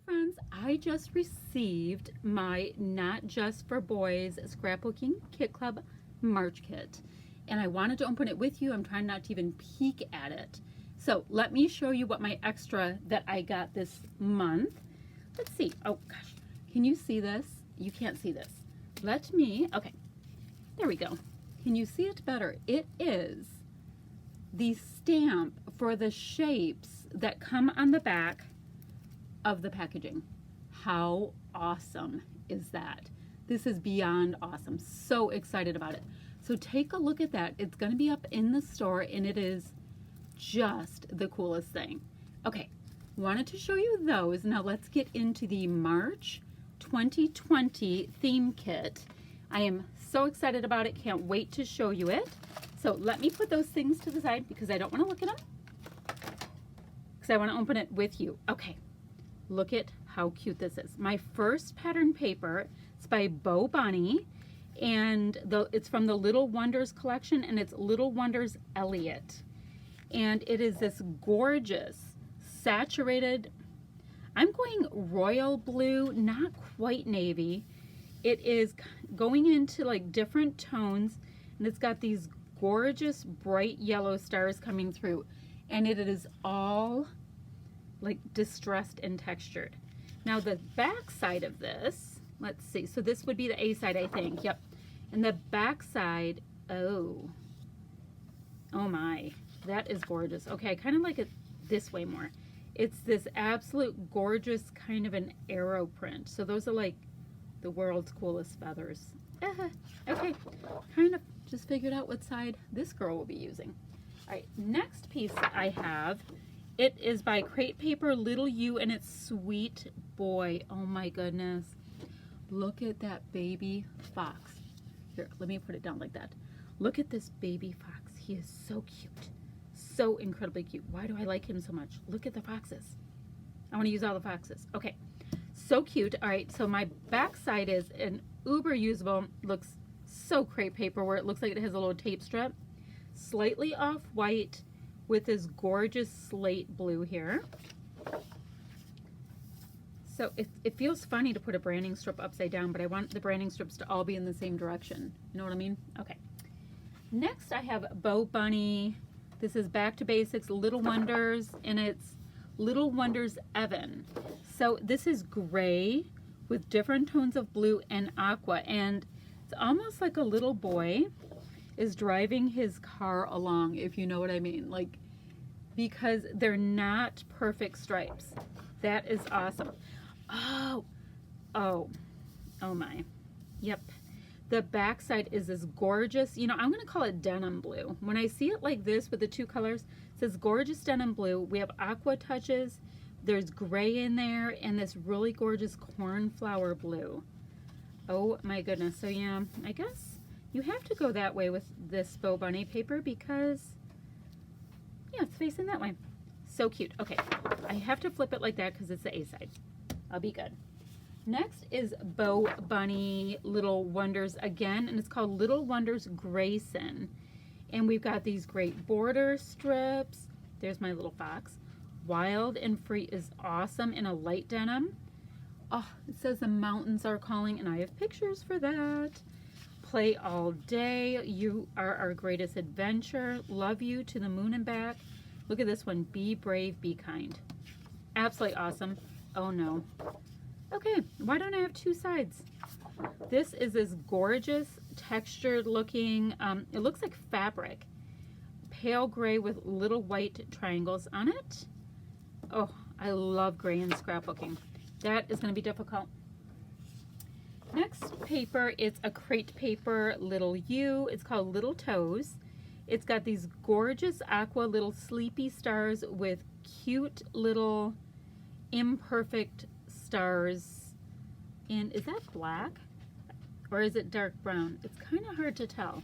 friends, I just received my Not Just for Boys Scrapbooking Kit Club March kit, and I wanted to open it with you. I'm trying not to even peek at it. So let me show you what my extra that I got this month. Let's see. Oh gosh, can you see this? You can't see this. Okay, there we go. Can you see it better? It is the stamp for the shapes that come on the back of the packaging. How awesome is that? This is beyond awesome. So excited about it. So take a look at that. It's going to be up in the store and it is just the coolest thing. Okay, wanted to show you those. Now let's get into the March 2020 theme kit. I am so excited about it. Can't wait to show you it. So let me put those things to the side because I don't want to look at them, because I want to open it with you. Okay. Look at how cute this is. My first pattern paper, it's by Bo Bunny, and it's from the Little Wonders collection, and it's Little Wonders Elliot. And it is this gorgeous, saturated, I'm going royal blue, not quite navy. It is going into like different tones, and it's got these gorgeous bright yellow stars coming through. And it is all like distressed and textured. Now the back side of this, let's see, so this would be the A side, I think. Yep. And the back side, oh my, that is gorgeous. Okay, I kind of like it this way more. It's this absolute gorgeous kind of an arrow print. So those are like the world's coolest feathers. Okay, kind of just figured out what side this girl will be using. All right, next piece I have, it is by Crate Paper Little You, and it's Sweet Boy. Oh my goodness. Look at that baby fox. Here, let me put it down like that. Look at this baby fox. He is so cute. So incredibly cute. Why do I like him so much? Look at the foxes. I want to use all the foxes. Okay. So cute. All right. So my back side is an uber usable, looks so crepe paper, where it looks like it has a little tape strip. Slightly off-white with this gorgeous slate blue here. So it feels funny to put a branding strip upside down, but I want the branding strips to all be in the same direction. You know what I mean? Okay. Next I have Bo Bunny. This is Back to Basics Little Wonders, and it's Little Wonders Evan. So this is gray with different tones of blue and aqua, and it's almost like a little boy is driving his car along, if you know what I mean, like, because they're not perfect stripes. That is awesome. Oh my. Yep. The back side is this gorgeous, you know, I'm going to call it denim blue. When I see it like this with the two colors, it says gorgeous denim blue. We have aqua touches. There's gray in there, and this really gorgeous cornflower blue. Oh my goodness. So yeah, I guess you have to go that way with this Bo Bunny paper because, yeah, it's facing that way. So cute. Okay, I have to flip it like that because it's the A side. I'll be good. Next is Bo Bunny Little Wonders again, and it's called Little Wonders Grayson. And we've got these great border strips. There's my little fox. Wild and Free is awesome in a light denim. Oh, it says the mountains are calling, and I have pictures for that. Play All Day. You are our greatest adventure. Love you to the moon and back. Look at this one. Be brave, be kind. Absolutely awesome. Oh no. Okay, why don't I have two sides? This is this gorgeous textured looking, it looks like fabric. Pale gray with little white triangles on it. Oh, I love gray in scrapbooking. That is going to be difficult. Next paper, it's a Crate Paper Little You. It's called Little Toes. It's got these gorgeous aqua little sleepy stars with cute little imperfect stars. And is that black or is it dark brown? It's kind of hard to tell.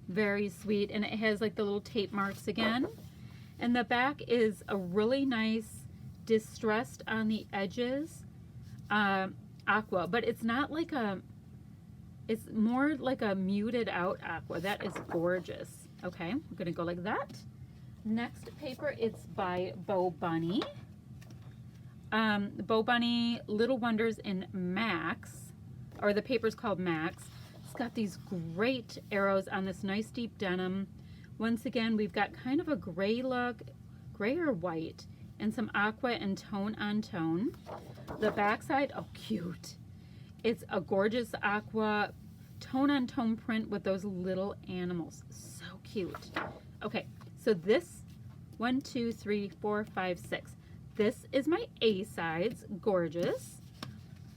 Very sweet, and it has like the little tape marks again. And the back is a really nice distressed on the edges aqua, but it's not like a, it's more like a muted out aqua. That is gorgeous. Okay, we're gonna go like that. Next paper, it's by Bo Bunny. Bow Bunny Little Wonders in Max, or the paper's called Max. It's got these great arrows on this nice deep denim. Once again, we've got kind of a gray look, gray or white, and some aqua and tone on tone. The backside, oh cute. It's a gorgeous aqua tone on tone print with those little animals. So cute. Okay, so this 1, 2, 3, 4, 5, 6. This is my A sides, gorgeous.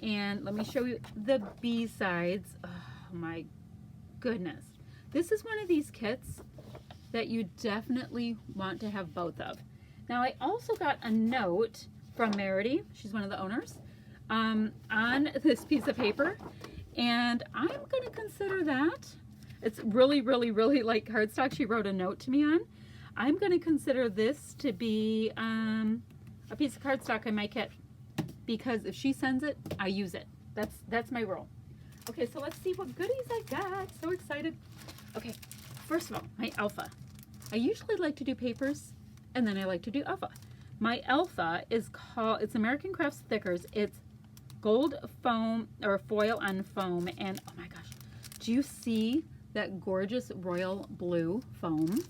And let me show you the B sides. Oh my goodness. This is one of these kits that you definitely want to have both of. Now I also got a note from Merity, she's one of the owners, on this piece of paper. And I'm gonna consider that. It's really, really, really like cardstock. She wrote a note to me on. I'm gonna consider this to be a piece of cardstock in my kit, because if she sends it, I use it. That's my rule. Okay, so let's see what goodies I got. So excited. Okay, first of all, my alpha. I usually like to do papers, and then I like to do alpha. My alpha is called, it's American Crafts Thickers. It's gold foam, or foil on foam, and oh my gosh, do you see that gorgeous royal blue foam?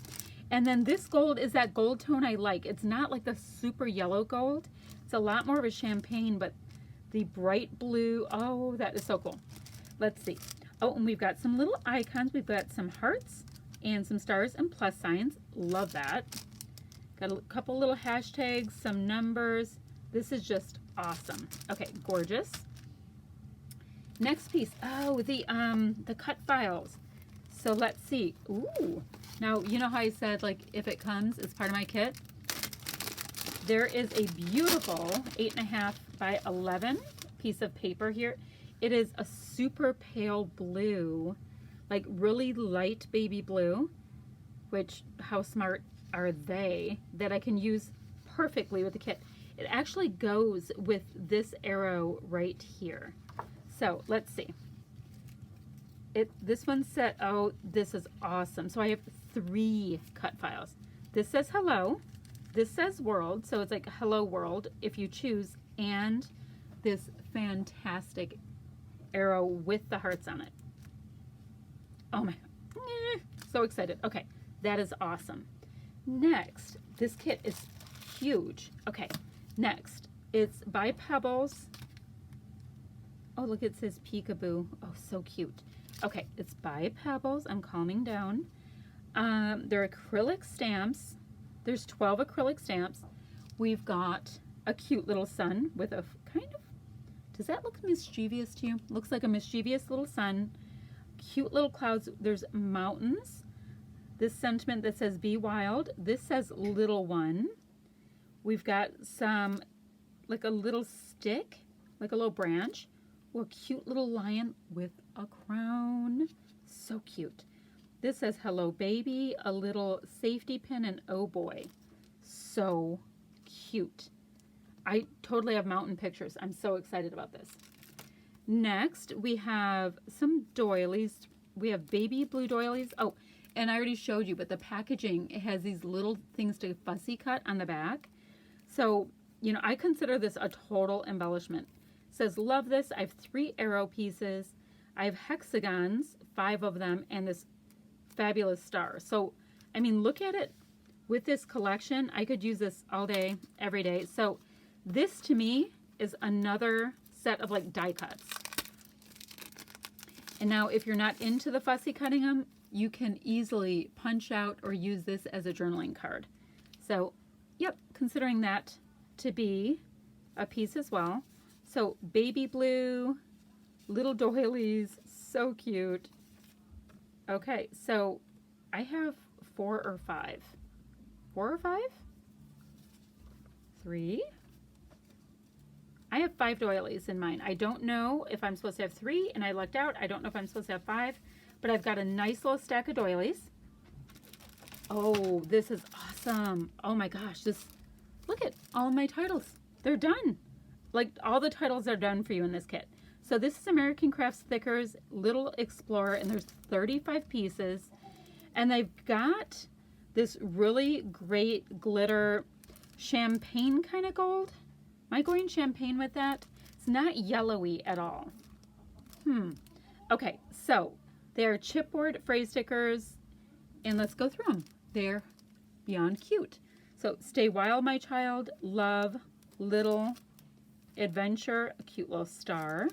And then this gold is that gold tone I like. It's not like the super yellow gold. It's a lot more of a champagne, but the bright blue, oh, that is so cool. Let's see. Oh, and we've got some little icons. We've got some hearts and some stars and plus signs. Love that. Got a couple little hashtags, some numbers. This is just awesome. Okay, gorgeous. Next piece. Oh, the cut files. So let's see. Ooh. Now, you know how I said, like, if it comes, it's part of my kit? There is a beautiful 8.5 by 11 piece of paper here. It is a super pale blue, like really light baby blue, which, how smart are they, that I can use perfectly with the kit. It actually goes with this arrow right here. So let's see. This one said, oh, this is awesome. So I have 3 cut files. This says hello. This says world. So it's like hello world if you choose. And this fantastic arrow with the hearts on it. Oh my, so excited. Okay, that is awesome. Next, this kit is huge. Okay, next, it's by Pebbles. Oh, look, it says peekaboo. Oh, so cute. Okay, it's by Pebbles. I'm calming down. They're acrylic stamps. There's 12 acrylic stamps. We've got a cute little sun with a kind of, does that look mischievous to you? Looks like a mischievous little sun. Cute little clouds. There's mountains. This sentiment that says be wild. This says little one. We've got some, like a little stick, like a little branch. Or a cute little lion with a crown. So cute. This says hello baby, a little safety pin, and oh boy. So cute. I totally have mountain pictures. I'm so excited about this. Next, we have some doilies. We have baby blue doilies. Oh, and I already showed you, but the packaging, it has these little things to fussy cut on the back. So, you know, I consider this a total embellishment. It says, love this. I have 3 arrow pieces. I have hexagons, 5 of them, and this fabulous star. So, I mean, look at it. With this collection, I could use this all day, every day. So, this to me is another set of like die cuts. And now, if you're not into the fussy cutting them, you can easily punch out or use this as a journaling card. So, yep, considering that to be a piece as well. So, baby blue, little doilies, so cute. Okay, so I have 4 or 5. 4 or 5? 3? I have 5 doilies in mine. I don't know if I'm supposed to have 3, and I lucked out. I don't know if I'm supposed to have 5, but I've got a nice little stack of doilies. Oh, this is awesome. Oh my gosh, look at all my titles. They're done. Like, all the titles are done for you in this kit. So this is American Crafts Thickers Little Explorer, and there's 35 pieces. And they've got this really great glitter champagne kind of gold. Am I going champagne with that? It's not yellowy at all. Okay, so they're chipboard phrase stickers, and let's go through them. They're beyond cute. So, stay wild, my child. Love, little, adventure, a cute little star.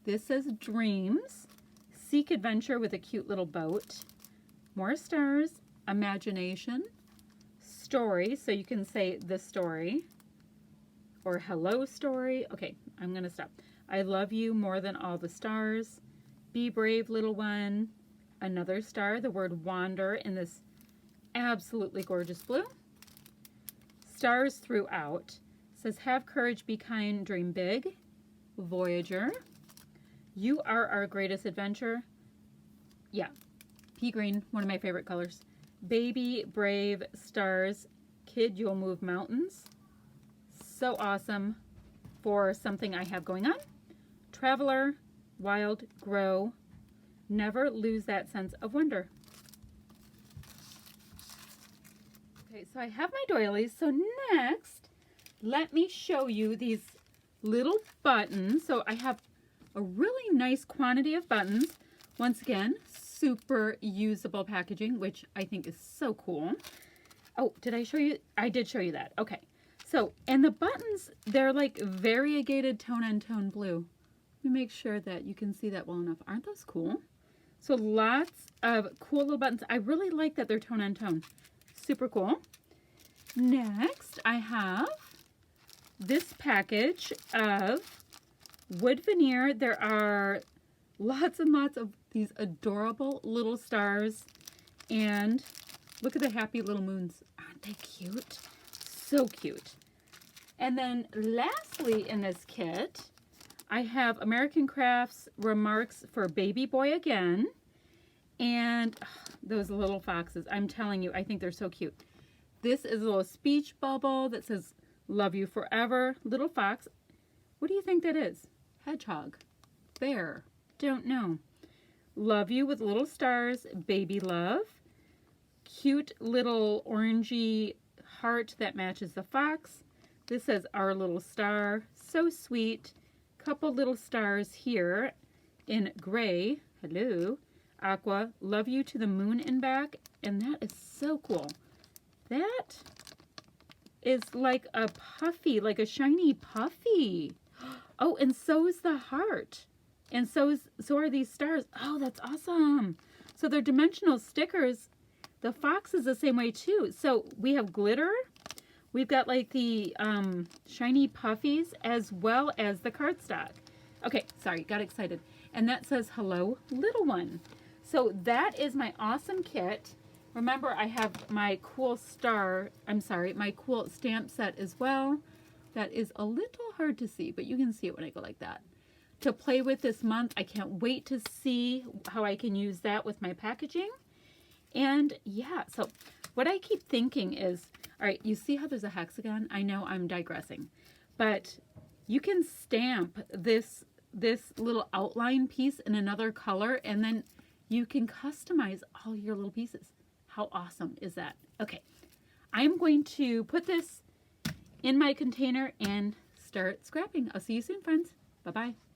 This says dreams. Seek adventure with a cute little boat. More stars. Imagination. Story, so you can say the story. Or hello story. Okay, I'm going to stop. I love you more than all the stars. Be brave, little one. Another star. The word wander in this absolutely gorgeous blue. Stars throughout. Says have courage, be kind, dream big. Voyager. You are our greatest adventure. Yeah. Pea green, one of my favorite colors. Baby, brave, stars. Kid, you'll move mountains. So awesome for something I have going on. Traveler, wild, grow. Never lose that sense of wonder. Okay, so I have my doilies. So next, let me show you these little buttons. So I have a really nice quantity of buttons. Once again, super usable packaging, which I think is so cool. Oh, did I show you? I did show you that. Okay. So, and the buttons, they're like variegated tone-on-tone blue. Let me make sure that you can see that well enough. Aren't those cool? So lots of cool little buttons. I really like that they're tone-on-tone. Super cool. Next, I have this package of wood veneer. There are lots and lots of these adorable little stars. And look at the happy little moons. Aren't they cute? So cute. And then lastly in this kit, I have American Crafts Remarks for Baby Boy again. And those little foxes, I'm telling you, I think they're so cute. This is a little speech bubble that says, love you forever. Little fox. What do you think that is? Hedgehog. Bear. Don't know. Love you with little stars. Baby love. Cute little orangey heart that matches the fox. This says our little star. So sweet. Couple little stars here in gray. Hello. Aqua. Love you to the moon and back. And that is so cool. That is like a puffy, like a shiny puffy. Oh, and so is the heart. And so are these stars. Oh, that's awesome. So they're dimensional stickers. The fox is the same way too. So we have glitter. We've got like the shiny puffies as well as the cardstock. Okay, sorry, got excited. And that says, hello, little one. So that is my awesome kit. Remember, I have my cool my cool stamp set as well. That is a little hard to see, but you can see it when I go like that. To play with this month, I can't wait to see how I can use that with my packaging. And yeah, so what I keep thinking is, all right, you see how there's a hexagon? I know I'm digressing, but you can stamp this little outline piece in another color, and then you can customize all your little pieces. How awesome is that? Okay, I'm going to put this in my container and start scrapping. I'll see you soon, friends. Bye-bye.